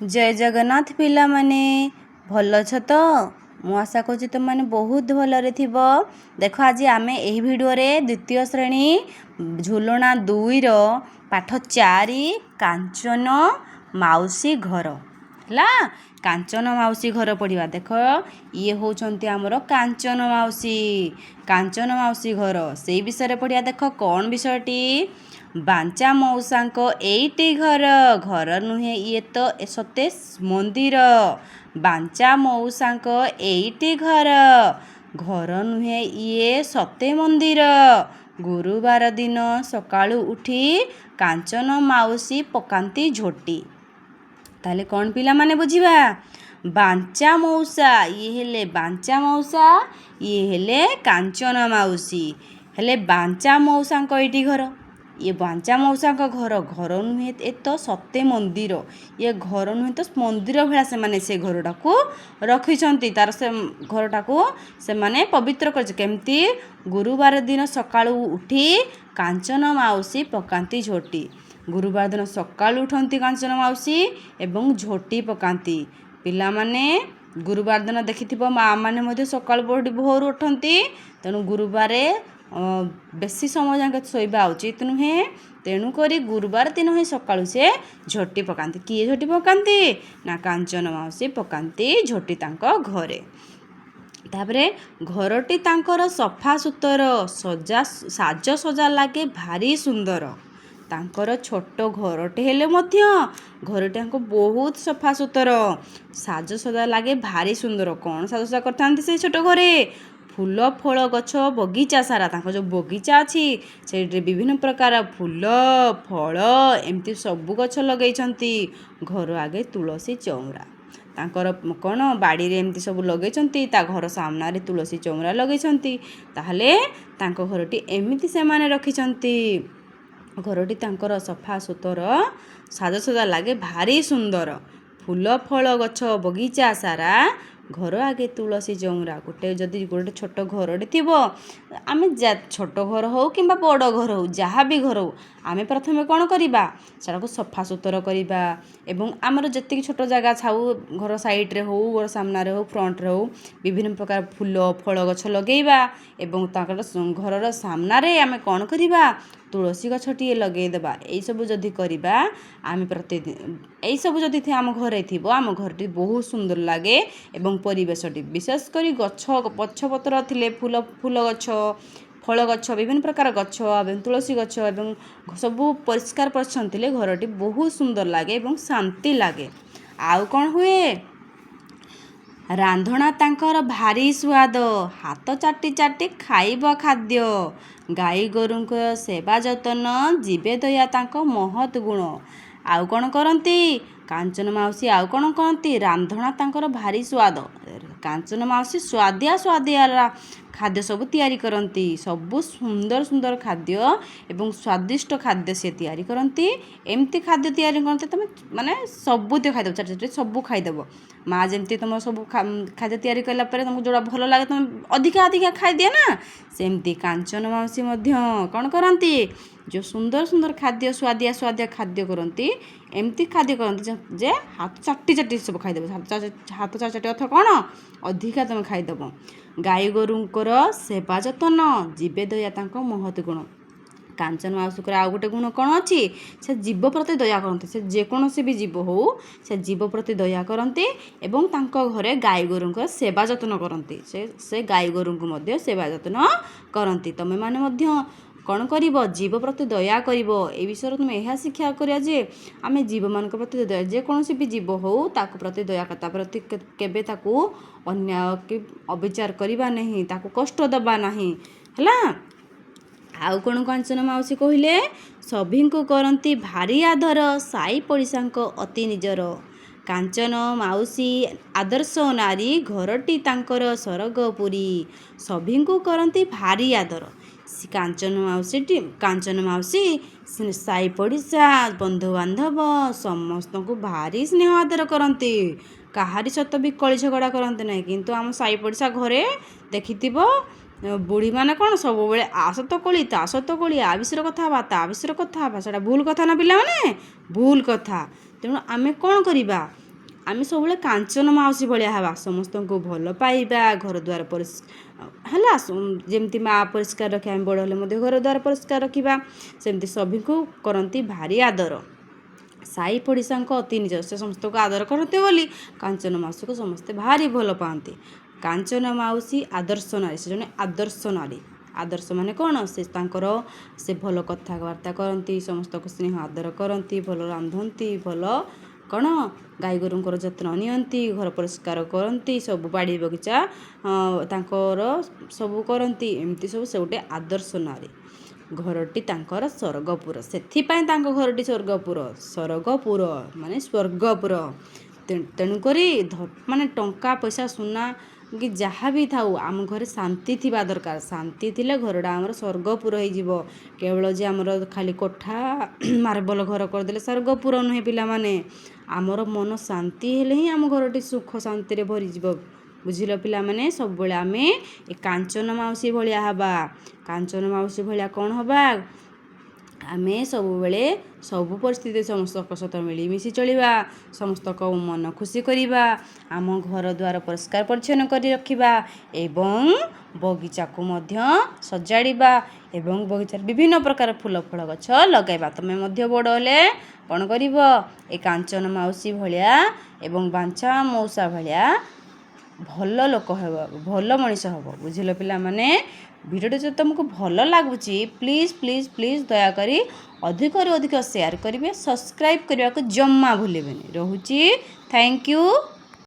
जय जगन्नाथ पिला माने भल अछ तो मु आशा करूँ तुम मैंने बहुत भलरे थिब। देख आज आम यही भिडियो द्वितीय श्रेणी झुलना 2 पाठ 4 कांचन माउसी घर है। कांचन माउसी घर पढ़ा। देख ये होचंती आमर कांचन माउसी घर से विषय पढ़ा। देख कौन विषयटी बांचा मौसा एटी घर घर नुहे ये तो सते मंदिर। बांचा मौसा एटी घर घर नुहे ये सते मंदिर। गुरुवार दिन सकाळु उठी कांचन माउसी पकांती झोटी। ताले कौन पिला माने बुझिबा बांचा मौसा ये हेले बांचा मौसा ये हेले कांचन माउसी हेले बांचा मौसा एटी घर। ये बांचा मौसा घर घर नुहे ए तो सत्य मंदिर। ये घर नुहे तो मंदिर भाया से घरटा को रखी तार से घरटा को से माने पवित्र करमती। गुरुवार दिन सकाळु उठी कांचन माउसी पकांती झोटी। गुरुवार दिन सकाळु उठती कांचन माउसी एवं झोटी पकांती। पिला माने गुरुवार दिन देखि माँ मैंने सकाळु बहुत भोर उठती। तेणु गुरुवार बेसी समय जाके शोवा उचित नुहे। तेणुक गुरुवार दिन ही सकाळु से झोटी पकांती। किए झोटी पकांती ना कांचन माउसी पकांती झोटी तांको घरे। तापरे घरटी तांकर सफा सुतर साज सजा लागे भारी सुंदर। तांकर छोट घरटे हेले मध्य घरटी बहुत सफा सुतर साज सजा लागे भारी सुंदर। कौन साज सजा करथांती से छोट घरे फूल फल गछ बगीचा सारा जो बगीचा अच्छी से विभिन्न प्रकार फूल फल एमती सबू गछ लगे। घर आगे तुलसी चौरा तांकर कौन बाड़ी रे एमती सब लगे। घर सामने तुलसी चौरा लगे। ताहले तांको घरटी एमती से माने रखिछंती। घरटी तांकर सफा सुतर साजसजा लागे भारी सुंदर फूल फल गछ बगीचा सारा घर आगे तुलसी चौरा। गोटे जदि गोटे छोट घरटे थी आम छोट घर हो कि बड़ घर हो जहाँ भी घर हो आम प्रथम कौन करवा को सफा सुतर करवा। एवं आमर जी छोट जगह छाऊ घर साइड्रे हो घर सामने हो फ्रंट्रे हो विभिन्न प्रकार फूल फल गछ लगेवा। एवं घर सामने आम कौन करवा तुलसी गछटी लगेदेवा। यही सब जदि करवा आम प्रतिदिन यही सब जदि आम घरे थी आम घरटी बहुत सुंदर लगे। एवं परिवेशटी विशेषकर गछ पछपतर थिले फूल फूल गछ फल गछ विभिन्न प्रकार गछ एवं तुलसी गछ एवं सबू परिष्कार परिच्छन्न थिले घरटी बहुत सुंदर लगे एवं शांति लगे। आउ कौन हुए रांधणा तांकर भारी स्वाद हाथ चाटी चाटी खाइब खाद्य। गाई गोरुंक सेवा जतन जीवे दया तांको महत गुण। आउ कौन करती कांचन माउसी आउ कौन करती रांधणा तांकर भारी स्वाद। कांचन माउसी स्वादिया स्वादिया खाद्य सब तैयारी करती। सबु सुंदर सुंदर खाद्य एवं स्वादिष्ट खाद्य से तैयारी करती। एमती खाद्य तैयारी करते तुम माने सबुत खाईदेव चाटी सबू खाईदेव। माँ जमती तुम सब खाद्य तैयारी कला तुमको जोड़ा भल लगे तुम अधिका अधिका खाई दिए ना सेमती कांचन माउसी कौन करती जो सुंदर सुंदर खाद्य स्वादिया स्वादिया खाद्य करती एमती खाद्य करती जे हाथ चाटी चाटी सब खाईदेव। हाथ चाटी चाटी अर्थ कौन अधिका तुम खाईदेव। गाई गोरुंकर सेवा जतन जीवे दया तांको महत गुण। कांचन माउसी आउ गोटे गुण कौन अच्छी से जीव प्रति दया करती। से जेकोसी भी जीव हो से जीव प्रति दया करती एवं तांको घरे गाई गोरुंकर सेवा जतन करती। से गाई गोरुंको मध्य सेवा जतन करती। तमे माने मध्य कौन कर जीव प्रति दया कर विषय तुम यह शिक्षा करिया जे आम जीव मान प्रति दया जेकोसी भी जीव हो ताकू प्रति दया करता प्रति केबे ताकू अन्याय कि अविचार करवा नहीं ताकू कष्ट दबा नहीं है। आउ कौन कांचन माउसी कहले सभी को करती भारी आदर साई पड़िशा अति निजर। कांचन माउसी आदर्श नारी घरटी तांकर सरगपुरी सभी को करती भारी आदर। कांचन माउसी साई पड़िशा बंधु बांधव समस्त को भारी स्नेह आदर करती। कहारी सत भी कली झगड़ा करते ना किंतु आम साई पड़िशा घरे देखि बुढ़ी मैंने कौन सब बेले आ सत कली ता सत कली आ विषय कथा ता विषय कथा से भूल कथा ना पिला माने भूल कथा। तेणु आम कौन करवा ଆମେ ସବୁବେଳେ କାଞ୍ଚନ ମାଉସୀ ଭଳିଆ ହେବା, ସମସ୍ତଙ୍କୁ ଭଲ ପାଇବା, ଘର ଦ୍ୱାର ହେଲା ଯେମିତି ମା ପରିଷ୍କାର ରଖିବା, ଆମେ ବଡ଼ ହେଲେ ମଧ୍ୟ ଘର ଦ୍ୱାର ପରିଷ୍କାର ରଖିବା, ସେମିତି ସଭିଙ୍କୁ କରନ୍ତି ଭାରି ଆଦର। ସାଇ ପଡ଼ିଶାଙ୍କ ଅତି ନିଜ, ସେ ସମସ୍ତଙ୍କୁ ଆଦର କରନ୍ତି ବୋଲି କାଞ୍ଚନ ମାଉସୀକୁ ସମସ୍ତେ ଭାରି ଭଲ ପାଆନ୍ତି। କାଞ୍ଚନ ମାଉସୀ ଆଦର୍ଶ ନାରୀ, ସେ ଜଣେ ଆଦର୍ଶ ନାରୀ। ଆଦର୍ଶ ମାନେ କ'ଣ? ସେ ଭଲ କଥାବାର୍ତ୍ତା କରନ୍ତି, ସମସ୍ତଙ୍କୁ ସ୍ନେହ ଆଦର କରନ୍ତି, ଭଲ ରାନ୍ଧନ୍ତି, ଭଲ କ'ଣ ଗାଈ ଗୋରୁଙ୍କର ଯତ୍ନ ନିଅନ୍ତି, ଘର ପରିଷ୍କାର କରନ୍ତି, ସବୁ ବାଡ଼ି ବଗିଚା ତାଙ୍କର ସବୁ କରନ୍ତି। ଏମିତି ସବୁ ସେ ଗୋଟେ ଆଦର୍ଶ ନାରୀ। ଘରଟି ତାଙ୍କର ସ୍ୱର୍ଗପୁର, ସେଥିପାଇଁ ତାଙ୍କ ଘରଟି ସ୍ୱର୍ଗପୁର ମାନେ ସ୍ୱର୍ଗପୁର। ତେଣୁକରି ମାନେ ଟଙ୍କା ପଇସା ସୁନା କି ଯାହା ବି ଥାଉ, ଆମ ଘରେ ଶାନ୍ତି ଥିବା ଦରକାର। ଶାନ୍ତି ଥିଲେ ଘରଟା ଆମର ସ୍ୱର୍ଗପୁର ହେଇଯିବ। କେବଳ ଯେ ଆମର ଖାଲି କୋଠା ମାର୍ବଲ ଘର କରିଦେଲେ ସ୍ୱର୍ଗପୁର ନୁହେଁ ପିଲାମାନେ। ଆମର ମନ ଶାନ୍ତି ହେଲେ ହିଁ ଆମ ଘରଟି ସୁଖ ଶାନ୍ତିରେ ଭରିଯିବ। ବୁଝିଲ ପିଲାମାନେ? ସବୁବେଳେ ଆମେ ଏ କାଞ୍ଚନ ମାଉସୀ ଭଳିଆ ହେବା। କାଞ୍ଚନ ମାଉସୀ ଭଳିଆ କ'ଣ ହେବା? ଆମେ ସବୁବେଳେ ସବୁ ପରିସ୍ଥିତିରେ ସମସ୍ତଙ୍କ ସହିତ ମିଳିମିଶି ଚଳିବା, ସମସ୍ତଙ୍କ ମନ ଖୁସି କରିବା, ଆମ ଘର ଦ୍ୱାର ପରିଷ୍କାର ପରିଚ୍ଛନ୍ନ କରି ରଖିବା ଏବଂ ବଗିଚାକୁ ମଧ୍ୟ ସଜାଡ଼ିବା ଏବଂ ବଗିଚାରେ ବିଭିନ୍ନ ପ୍ରକାର ଫୁଲ ଫଳ ଗଛ ଲଗାଇବା। ତୁମେ ମଧ୍ୟ ବଡ଼ ହେଲେ କ'ଣ କରିବ? ଏ କାଞ୍ଚନ ମାଉସୀ ଭଳିଆ ଏବଂ ବାଞ୍ଚା ମଉସା ଭଳିଆ ଭଲ ଲୋକ ହେବ, ଭଲ ମଣିଷ ହେବ। ବୁଝିଲ ପିଲାମାନେ? ଭିଡ଼ିଓଟି ଯଦି ତୁମକୁ ଭଲ ଲାଗୁଛି ପ୍ଲିଜ୍ ଦୟାକରି ଅଧିକରୁ ଅଧିକ ସେୟାର କରିବେ, ସବସ୍କ୍ରାଇବ୍ କରିବାକୁ ଜମା ଭୁଲିବେନି। ରହୁଛି। Thank you.